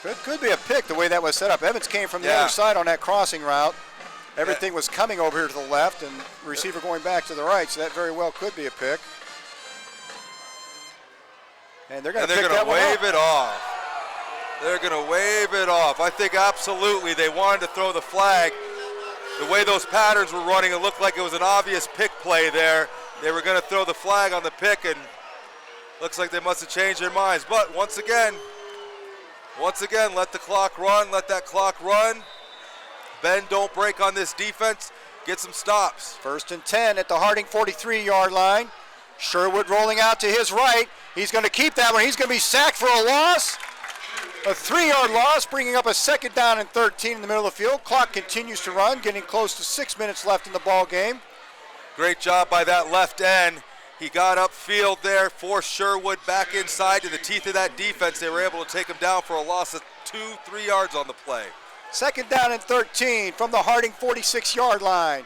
It could be a pick the way that was set up. Evans came from the other side on that crossing route. Everything was coming over here to the left and receiver going back to the right, so that very well could be a pick. And they're going to wave it off. They're going to wave it off. I think absolutely they wanted to throw the flag. The way those patterns were running, it looked like it was an obvious pick play there. They were going to throw the flag on the pick, and looks like they must have changed their minds. But once again, let the clock run. Let that clock run. Bend, don't break on this defense. Get some stops. 1st and 10 at the Harding 43-yard line. Sherwood rolling out to his right. He's going to keep that one. He's going to be sacked for a loss. A 3-yard loss, bringing up a 2nd down and 13 in the middle of the field. Clock continues to run, getting close to 6 minutes left in the ball game. Great job by that left end. He got upfield there, forced Sherwood back inside to the teeth of that defense. They were able to take him down for a loss of 2-3 yards on the play. 2nd down and 13 from the Harding 46-yard line.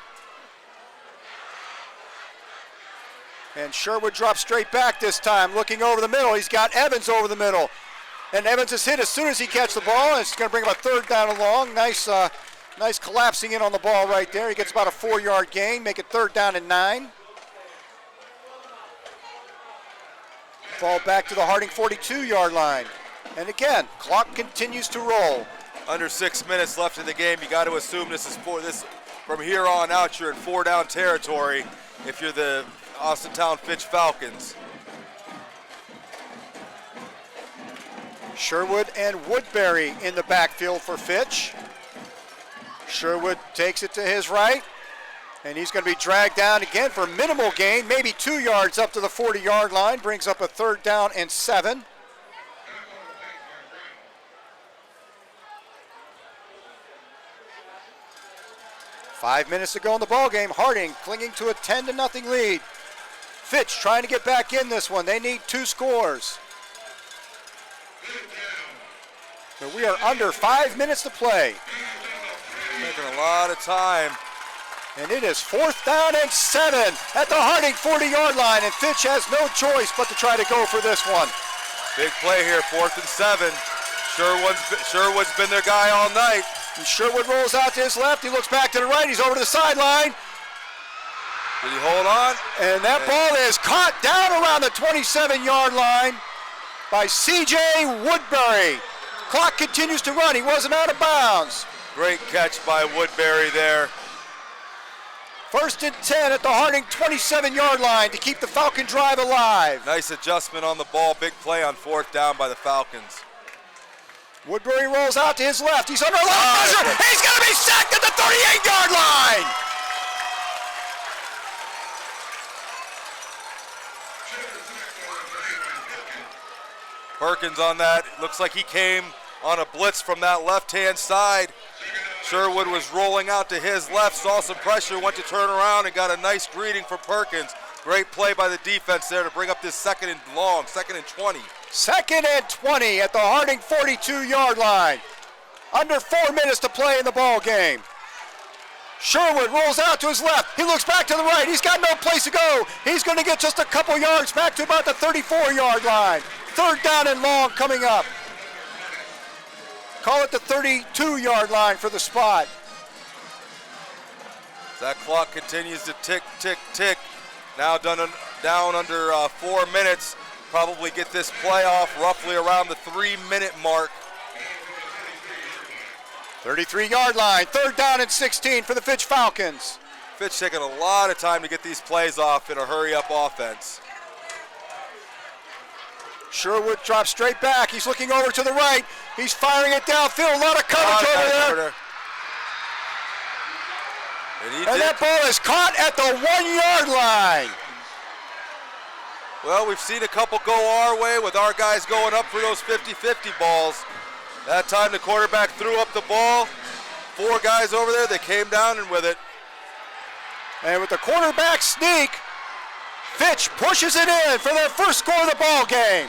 And Sherwood drops straight back this time, looking over the middle. He's got Evans over the middle. And Evans is hit as soon as he catches the ball, and it's going to bring him a 3rd down and long. Nice collapsing in on the ball right there. He gets about a 4-yard gain, make it 3rd down and 9. Fall back to the Harding 42-yard line. And again, clock continues to roll. Under 6 minutes left in the game. You got to assume this is from here on out, you're in 4-down territory if you're the Austintown Fitch Falcons. Sherwood and Woodbury in the backfield for Fitch. Sherwood takes it to his right, and he's going to be dragged down again for minimal gain, maybe 2 yards up to the 40-yard line, brings up a 3rd down and 7. Five minutes to go in the ball game. Harding clinging to a 10-0 lead. Fitch trying to get back in this one. They need 2 scores. So we are under 5 minutes to play. Taking a lot of time. And it is 4th down and 7 at the Harding 40-yard line, and Fitch has no choice but to try to go for this one. Big play here, 4th and 7. Sherwood's been their guy all night. And Sherwood rolls out to his left. He looks back to the right. He's over to the sideline. Did he hold on? And that ball is caught down around the 27-yard line by C.J. Woodbury. Clock continues to run. He wasn't out of bounds. Great catch by Woodbury there. 1st and 10 at the Harding 27-yard line to keep the Falcon drive alive. Nice adjustment on the ball. Big play on 4th down by the Falcons. Woodbury rolls out to his left. He's under a lot of pressure. He's going to be sacked at the 38-yard line. Perkins on that. Looks like he came on a blitz from that left-hand side. Sherwood was rolling out to his left, saw some pressure, went to turn around and got a nice greeting from Perkins. Great play by the defense there to bring up this 2nd and long, 2nd and 20. 2nd and 20 at the Harding 42-yard line. Under 4 minutes to play in the ball game. Sherwood rolls out to his left. He looks back to the right. He's got no place to go. He's going to get just a couple yards back to about the 34-yard line. 3rd down and long coming up. Call it the 32-yard line for the spot. That clock continues to tick, tick, tick. Now down under 4 minutes. Probably get this play off roughly around the 3-minute mark. 33-yard line, 3rd down and 16 for the Fitch Falcons. Fitch taking a lot of time to get these plays off in a hurry-up offense. Sherwood drops straight back. He's looking over to the right. He's firing it downfield. A lot of coverage over there. And that ball is caught at the 1-yard line. Well, we've seen a couple go our way with our guys going up for those 50-50 balls. That time the quarterback threw up the ball. 4 guys over there, they came down and with it. And with the quarterback sneak, Fitch pushes it in for their first score of the ball game.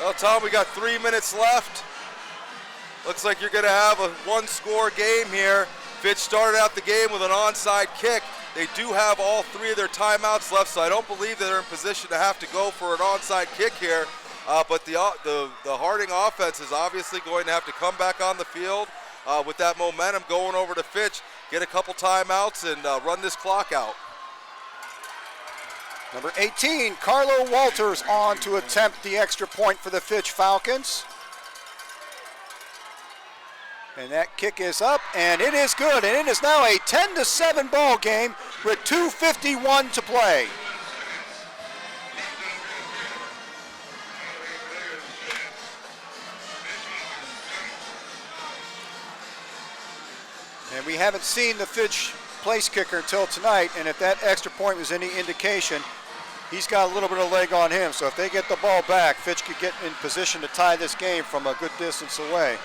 Well, Tom, we got 3 minutes left. Looks like you're going to have a 1-score game here. Fitch started out the game with an onside kick. They do have all 3 of their timeouts left, so I don't believe that they're in position to have to go for an onside kick here. but the Harding offense is obviously going to have to come back on the field with that momentum, going over to Fitch, get a couple timeouts, and run this clock out. Number 18, Carlo Walters, on to attempt the extra point for the Fitch Falcons. And that kick is up, and it is good. And it is now a 10-7 ball game with 2:51 to play. And we haven't seen the Fitch place kicker until tonight, and if that extra point was any indication, he's got a little bit of leg on him. So if they get the ball back, Fitch could get in position to tie this game from a good distance away.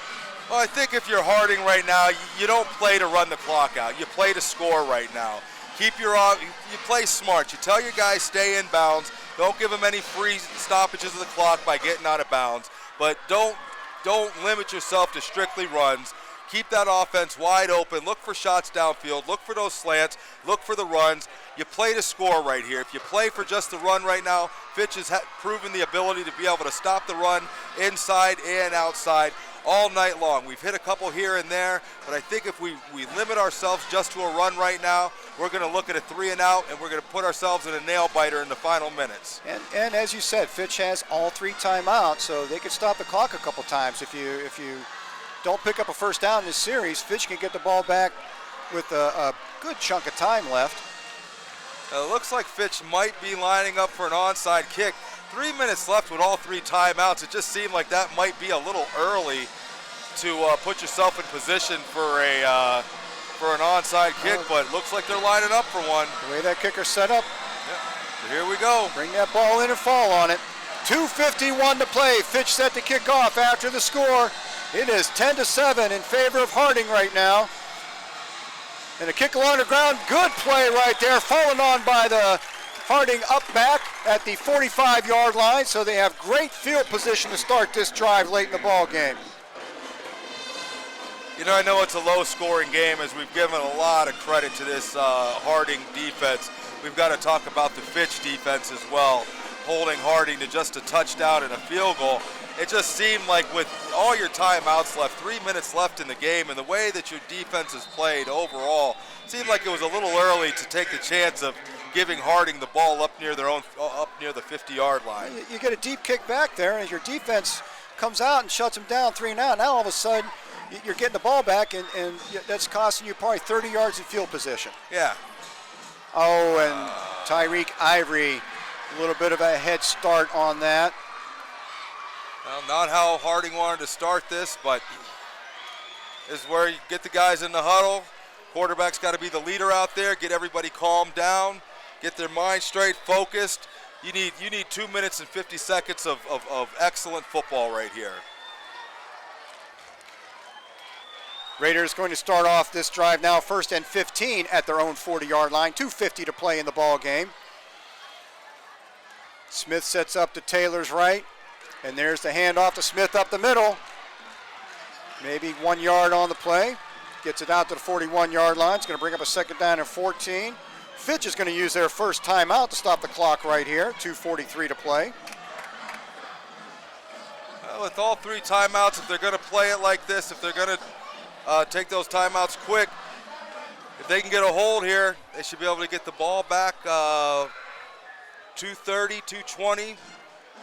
Well, I think if you're Harding right now, you don't play to run the clock out. You play to score right now. You play smart. You tell your guys stay in bounds. Don't give them any free stoppages of the clock by getting out of bounds. But don't limit yourself to strictly runs. Keep that offense wide open. Look for shots downfield. Look for those slants. Look for the runs. You play to score right here. If you play for just the run right now, Fitch has proven the ability to be able to stop the run inside and outside all night long. We've hit a couple here and there, but I think if we limit ourselves just to a run right now, we're going to look at a 3 and out, and we're going to put ourselves in a nail biter in the final minutes. And as you said, Fitch has all 3 timeouts, so they could stop the clock a couple times. If you don't pick up a first down in this series, Fitch can get the ball back with a good chunk of time left. It looks like Fitch might be lining up for an onside kick. 3 minutes left with all 3 timeouts. It just seemed like that might be a little early to put yourself in position for an onside kick, but it looks like they're lining up for one. The way that kicker's set up. Yeah. So here we go. Bring that ball in and fall on it. 2:51 to play. Fitch set to kick off after the score. It is 10-7 in favor of Harding right now. And a kick along the ground. Good play right there. Fallen on by the Harding up back at the 45-yard line, so they have great field position to start this drive late in the ball game. You know, I know it's a low-scoring game, as we've given a lot of credit to this Harding defense. We've got to talk about the Fitch defense as well, holding Harding to just a touchdown and a field goal. It just seemed like with all your timeouts left, 3 minutes left in the game, and the way that your defense has played overall, it seemed like it was a little early to take the chance of giving Harding the ball up near the 50-yard line. You get a deep kick back there, and your defense comes out and shuts them down 3 and out. Now all of a sudden, you're getting the ball back, and that's costing you probably 30 yards in field position. Yeah. Oh, and Tyreek Ivory, a little bit of a head start on that. Well, not how Harding wanted to start this, but this is where you get the guys in the huddle. Quarterback's got to be the leader out there, get everybody calmed down, get their mind straight, focused. You need 2 minutes and 50 seconds of excellent football right here. Raiders going to start off this drive now, 1st and 15 at their own 40-yard line. 2:50 to play in the ball game. Smith sets up to Taylor's right, and there's the handoff to Smith up the middle. Maybe 1 yard on the play. Gets it out to the 41-yard line. It's going to bring up a 2nd down and 14. Fitch is going to use their first timeout to stop the clock right here. 2:43 to play. Well, with all 3 timeouts, if they're going to play it like this, if they're going to take those timeouts quick, if they can get a hold here, they should be able to get the ball back 2:30, 2:20.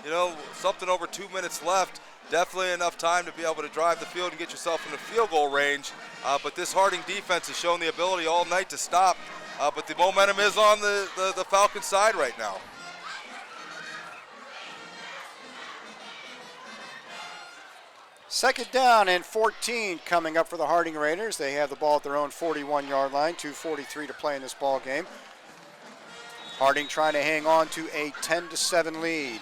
You know, something over 2 minutes left. Definitely enough time to be able to drive the field and get yourself in the field goal range. But this Harding defense has shown the ability all night to stop. But the momentum is on the Falcons side right now. Second down and 14 coming up for the Harding Raiders. They have the ball at their own 41-yard line. 2:43 to play in this ball game. Harding trying to hang on to a 10-7 lead.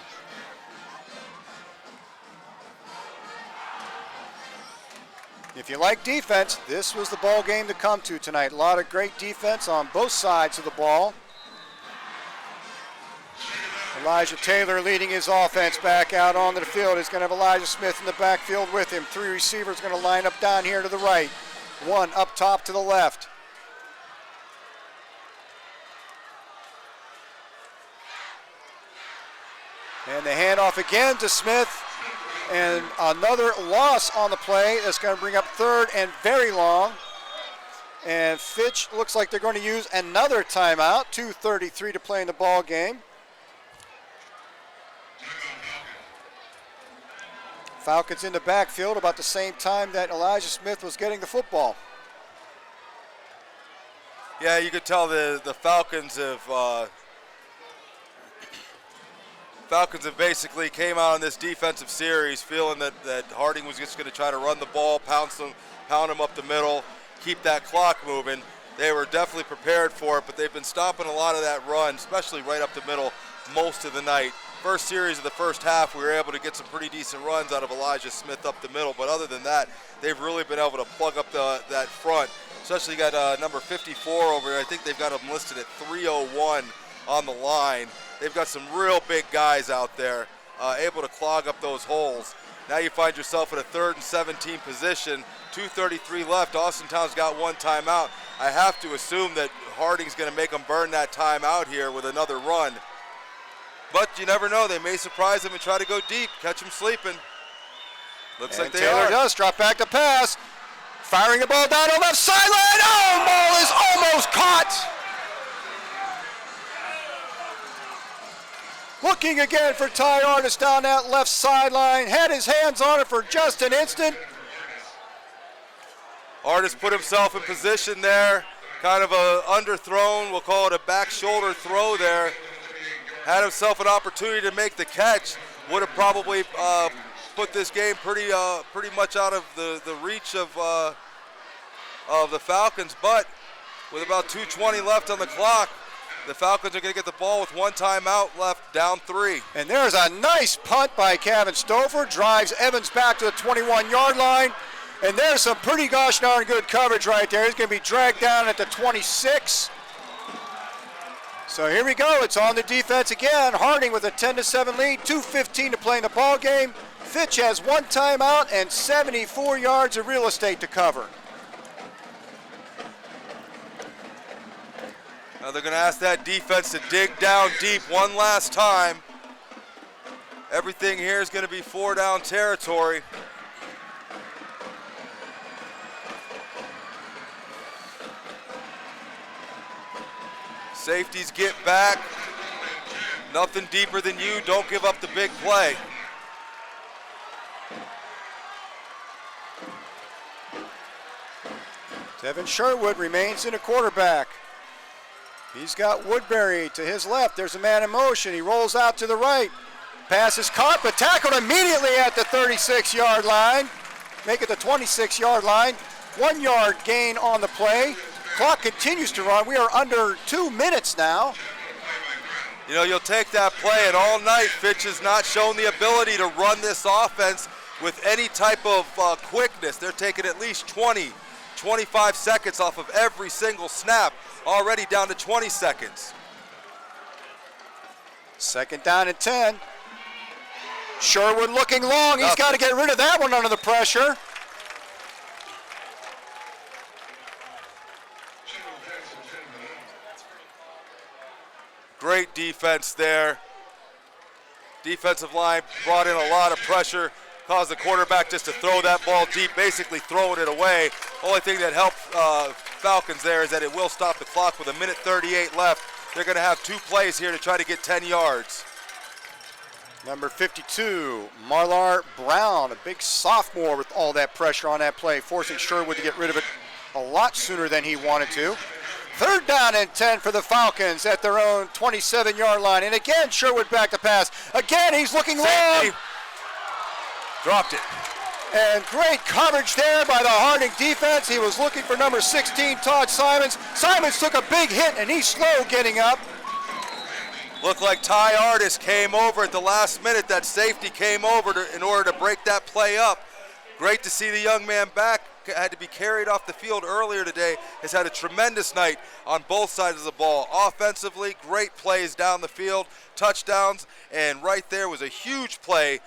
If you like defense, this was the ball game to come to tonight. A lot of great defense on both sides of the ball. Elijah Taylor leading his offense back out onto the field. He's going to have Elijah Smith in the backfield with him. 3 receivers going to line up down here to the right. 1 up top to the left. And the handoff again to Smith. And another loss on the play. That's going to bring up third and very long. And Fitch looks like they're going to use another timeout. 2:33 to play in the ball game. Falcons in the backfield about the same time that Elijah Smith was getting the football. Yeah, you could tell the Falcons have basically came out in this defensive series feeling that Harding was just going to try to run the ball, pound them up the middle, keep that clock moving. They were definitely prepared for it, but they've been stopping a lot of that run, especially right up the middle, most of the night. First series of the first half, we were able to get some pretty decent runs out of Elijah Smith up the middle, but other than that, they've really been able to plug up that front. Especially got number 54 over there. I think they've got him listed at 301 on the line. They've got some real big guys out there able to clog up those holes. Now you find yourself in a 3rd and 17 position, 2:33 left. Austintown's got one timeout. I have to assume that Harding's going to make them burn that timeout here with another run. But you never know. They may surprise them and try to go deep, catch them sleeping. Looks like they Taylor are. does drop back to pass. Firing the ball down the left sideline. Oh, ball is almost caught. Looking again for Ty Artis down that left sideline. Had his hands on it for just an instant. Artis put himself in position there. Kind of a underthrown, we'll call it a back shoulder throw there. Had himself an opportunity to make the catch. Would have probably put this game pretty much out of the reach of the Falcons, but with about 2:20 left on the clock, the Falcons are going to get the ball with one timeout left, down 3. And there's a nice punt by Kevin Stover, drives Evans back to the 21-yard line, and there's some pretty gosh darn good coverage right there. He's going to be dragged down at the 26. So here we go. It's on the defense again. Harding with a 10-7 lead, 2:15 to play in the ball game. Fitch has one timeout and 74 yards of real estate to cover. Now they're going to ask that defense to dig down deep one last time. Everything here is going to be 4-down territory. Safeties get back. Nothing deeper than you. Don't give up the big play. Tevin Sherwood remains in a quarterback. He's got Woodbury to his left. There's a man in motion. He rolls out to the right. Pass is caught, but tackled immediately at the 36-yard line. Make it the 26-yard line. 1 yard gain on the play. Clock continues to run. We are under 2 minutes now. You know, you'll take that play, and all night Fitch has not shown the ability to run this offense with any type of quickness. They're taking at least 20, 25 seconds off of every single snap, already down to 20 seconds. 2nd down and 10. Sherwood looking long. He's got to get rid of that one under the pressure. Great defense there. Defensive line brought in a lot of pressure, caused the quarterback just to throw that ball deep, basically throwing it away. Only thing that helped Falcons there is that it will stop the clock with 1:38 left. They're going to have 2 plays here to try to get 10 yards. Number 52, Marlar Brown, a big sophomore with all that pressure on that play, forcing Sherwood to get rid of it a lot sooner than he wanted to. 3rd down and 10 for the Falcons at their own 27-yard line. And again, Sherwood back to pass. Again, he's looking long. Dropped it. And great coverage there by the Harding defense. He was looking for number 16, Todd Simons. Simons took a big hit, and he's slow getting up. Looked like Ty Artis came over at the last minute. That safety came over in order to break that play up. Great to see the young man back. Had to be carried off the field earlier today. Has had a tremendous night on both sides of the ball. Offensively, great plays down the field, touchdowns, and right there was a huge play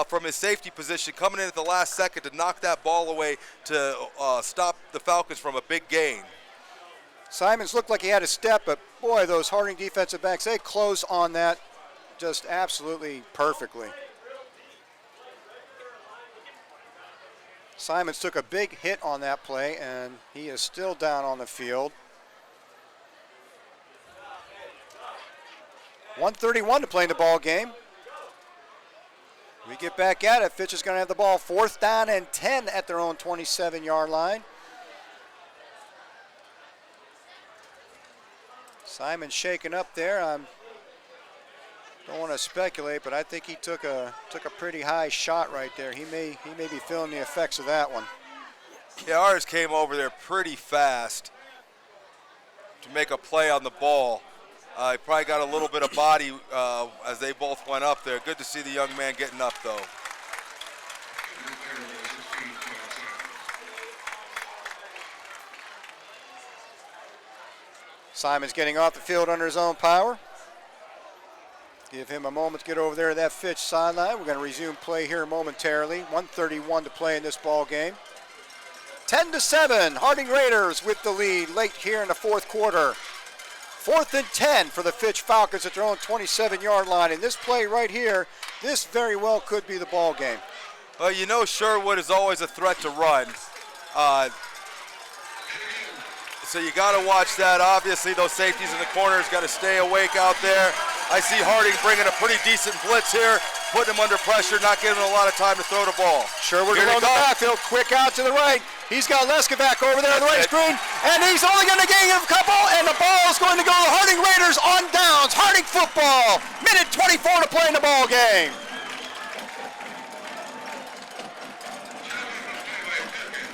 from his safety position coming in at the last second to knock that ball away to stop the Falcons from a big gain. Simons looked like he had a step, but boy, those Harding defensive backs, they close on that just absolutely perfectly. Simons took a big hit on that play, and he is still down on the field. 1:31 to play in the ball game. We get back at it. Fitch is going to have the ball 4th down and 10 at their own 27-yard line. Simon shaking up there. I don't want to speculate, but I think he took a pretty high shot right there. He may be feeling the effects of that one. Yeah, ours came over there pretty fast to make a play on the ball. He probably got a little bit of body as they both went up there. Good to see the young man getting up, though. Simon's getting off the field under his own power. Give him a moment to get over there to that Fitch sideline. We're going to resume play here momentarily. 1:31 to play in this ball game. 10-7, Harding Raiders with the lead late here in the 4th quarter. 4th and 10 for the Fitch Falcons at their own 27-yard line. In this play right here, this very well could be the ball game. Well, you know Sherwood is always a threat to run. So you got to watch that. Obviously, those safeties in the corners got to stay awake out there. I see Harding bringing a pretty decent blitz here, putting him under pressure, not giving him a lot of time to throw the ball. Sherwood along the backfield, quick out to the right. He's got Leskovac over there on the right screen, and he's only going to gain a couple, and the ball is going to go to Harding Raiders on downs. Harding football, minute 24 to play in the ball game.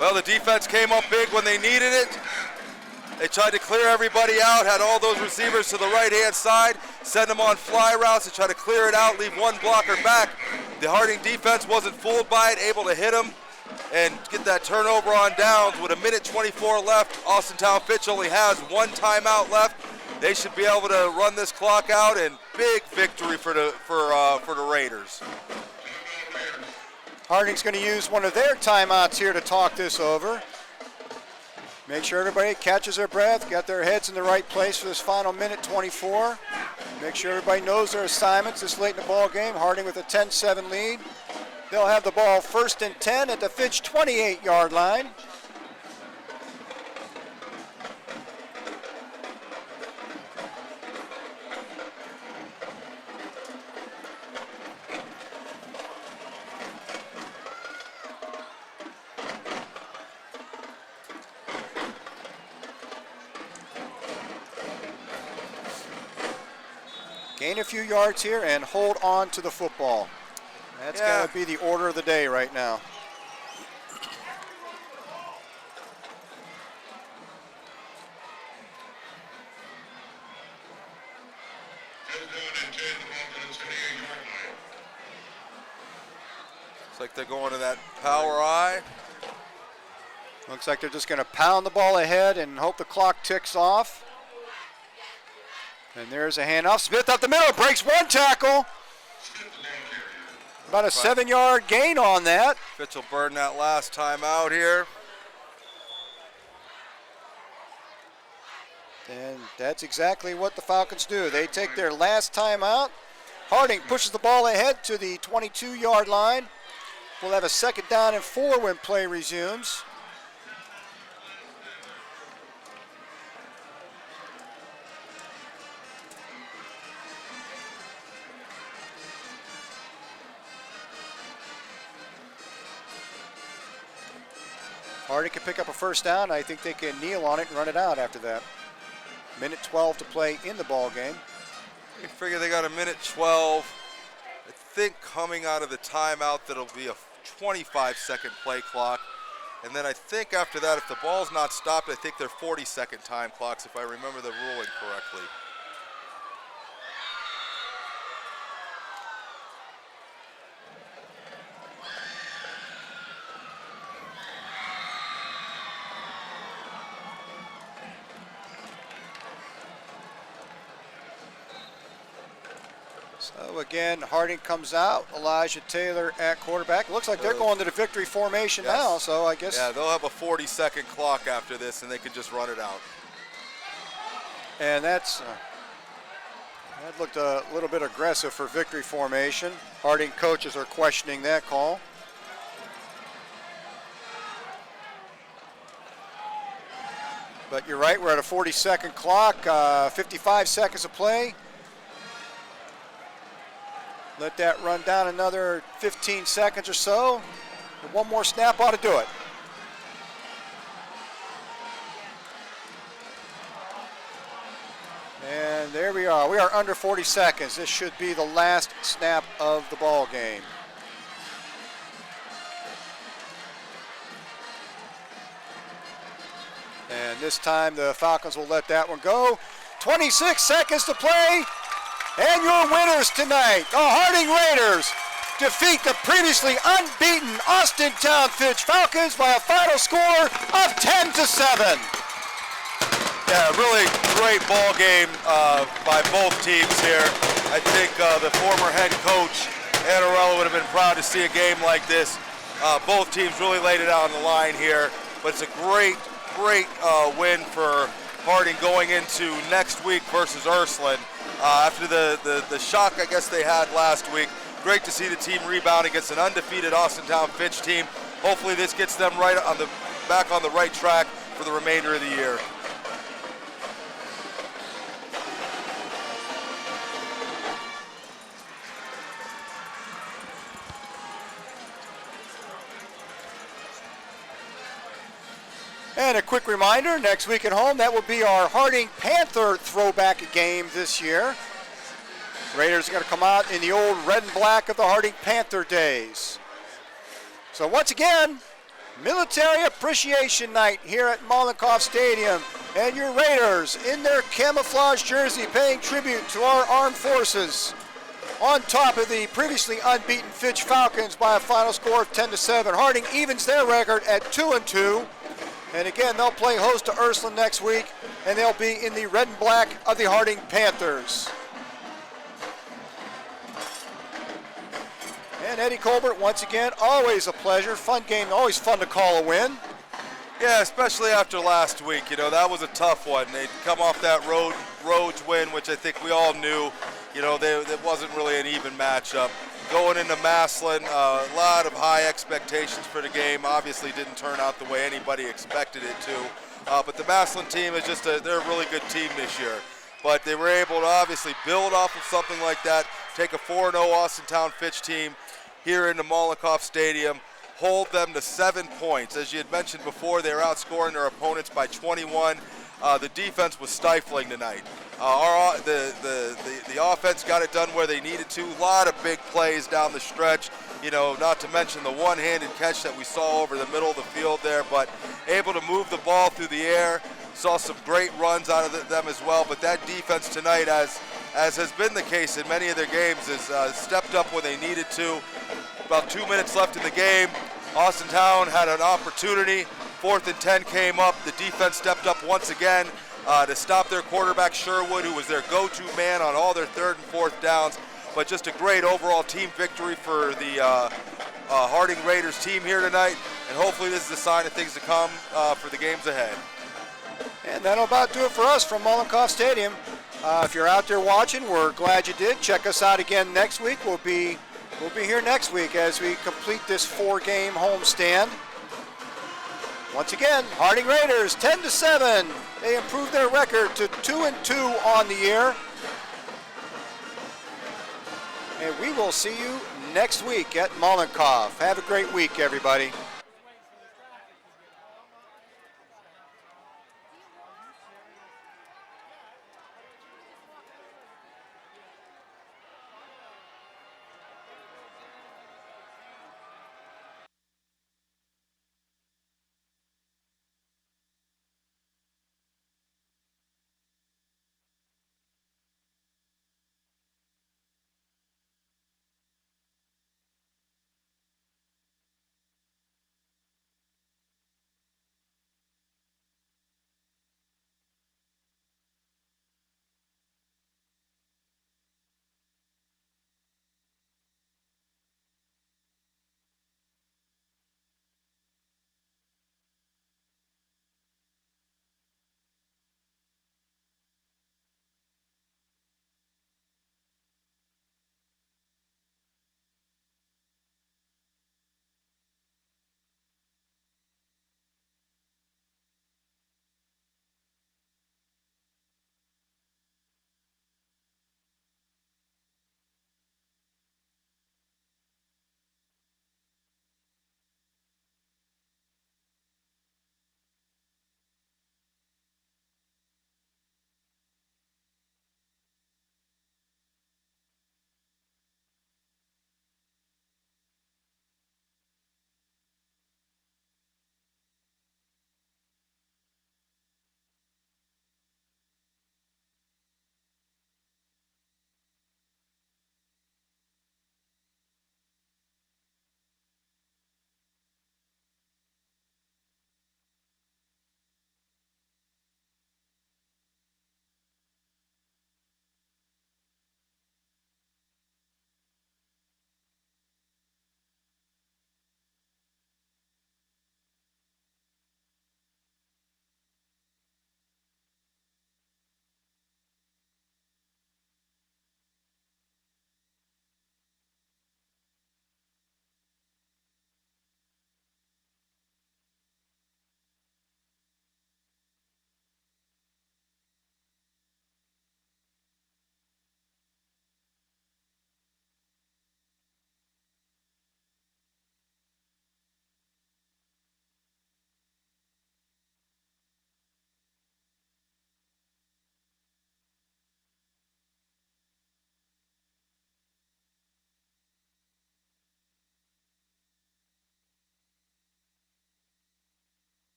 Well, the defense came up big when they needed it. They tried to clear everybody out, had all those receivers to the right-hand side, send them on fly routes to try to clear it out, leave one blocker back. The Harding defense wasn't fooled by it, able to hit them and get that turnover on downs. With a minute 24 left, Austintown Fitch only has 1 timeout left. They should be able to run this clock out, and big victory for the Raiders. Harding's going to use one of their timeouts here to talk this over. Make sure everybody catches their breath, got their heads in the right place for this final minute 24. Make sure everybody knows their assignments this late in the ball game. Harding with a 10-7 lead. They'll have the ball 1st and 10 at the Fitch 28-yard line. Gain a few yards here and hold on to the football. That's got to be the order of the day right now. Looks like they're going to that power eye. Looks like they're just going to pound the ball ahead and hope the clock ticks off. And there's a handoff. Smith up the middle, breaks one tackle. About a 7-yard gain on that. Fitch will burn that last time out here. And that's exactly what the Falcons do. They take their last time out. Harding pushes the ball ahead to the 22-yard line. We'll have a 2nd down and 4 when play resumes. Harding can pick up a 1st down. I think they can kneel on it and run it out after that. Minute 12 to play in the ball game. You figure they got a minute 12. I think coming out of the timeout that'll be a 25-second play clock. And then I think after that, if the ball's not stopped, I think they're 40-second time clocks if I remember the ruling correctly. So again, Harding comes out. Elijah Taylor at quarterback. It looks like they're going to the victory formation now, so I guess. Yeah, they'll have a 40-second clock after this, and they can just run it out. And that's That looked a little bit aggressive for victory formation. Harding coaches are questioning that call. But you're right, we're at a 40-second clock, 55 seconds of play. Let that run down another 15 seconds or so. And one more snap ought to do it. And there we are. We are under 40 seconds. This should be the last snap of the ball game. And this time the Falcons will let that one go. 26 seconds to play. And your winners tonight, the Harding Raiders, defeat the previously unbeaten Austintown Fitch Falcons by a final score of 10-7. Yeah, really great ball game by both teams here. I think the former head coach, Anarella, would have been proud to see a game like this. Both teams really laid it out on the line here, but it's a great win for Harding going into next week versus Ursuline. After the shock, I guess, they had last week, great to see the team rebound against an undefeated Austintown Fitch team. Hopefully this gets them back on the right track for the remainder of the year. And a quick reminder, next week at home, that will be our Harding Panther throwback game this year. Raiders are going to come out in the old red and black of the Harding Panther days. So once again, Military Appreciation Night here at Mollenkoff Stadium. And your Raiders in their camouflage jersey paying tribute to our armed forces. On top of the previously unbeaten Fitch Falcons by a final score of 10-7. Harding evens their record at 2-2. And again, they'll play host to Ursuline next week, and they'll be in the red and black of the Harding Panthers. And Eddie Colbert, once again, always a pleasure. Fun game, always fun to call a win. Yeah, especially after last week. You know, that was a tough one. They'd come off that Rhodes win, which I think we all knew. You know, it wasn't really an even matchup. Going into Massillon, a lot of high expectations for the game. Obviously didn't turn out the way anybody expected it to. But the Massillon team is they're a really good team this year. But they were able to obviously build off of something like that, take a 4-0 Austintown Fitch team here in the Mollenkoff Stadium, hold them to 7 points. As you had mentioned before, they were outscoring their opponents by 21. The defense was stifling tonight. The offense got it done where they needed to. A lot of big plays down the stretch, you know, not to mention the one-handed catch that we saw over the middle of the field there, but able to move the ball through the air. Saw some great runs out of them as well, but that defense tonight, as has been the case in many of their games, has stepped up when they needed to. About 2 minutes left in the game. Austintown had an opportunity. 4th and 10 came up. The defense stepped up once again to stop their quarterback, Sherwood, who was their go-to man on all their 3rd and 4th downs. But just a great overall team victory for the Harding Raiders team here tonight. And hopefully this is a sign of things to come for the games ahead. And that'll about do it for us from Mollenkoff Stadium. If you're out there watching, we're glad you did. Check us out again next week. We'll be here next week as we complete this 4-game homestand. Once again, Harding Raiders 10-7. They improved their record to 2-2 on the year. And we will see you next week at Mollenkoff. Have a great week, everybody.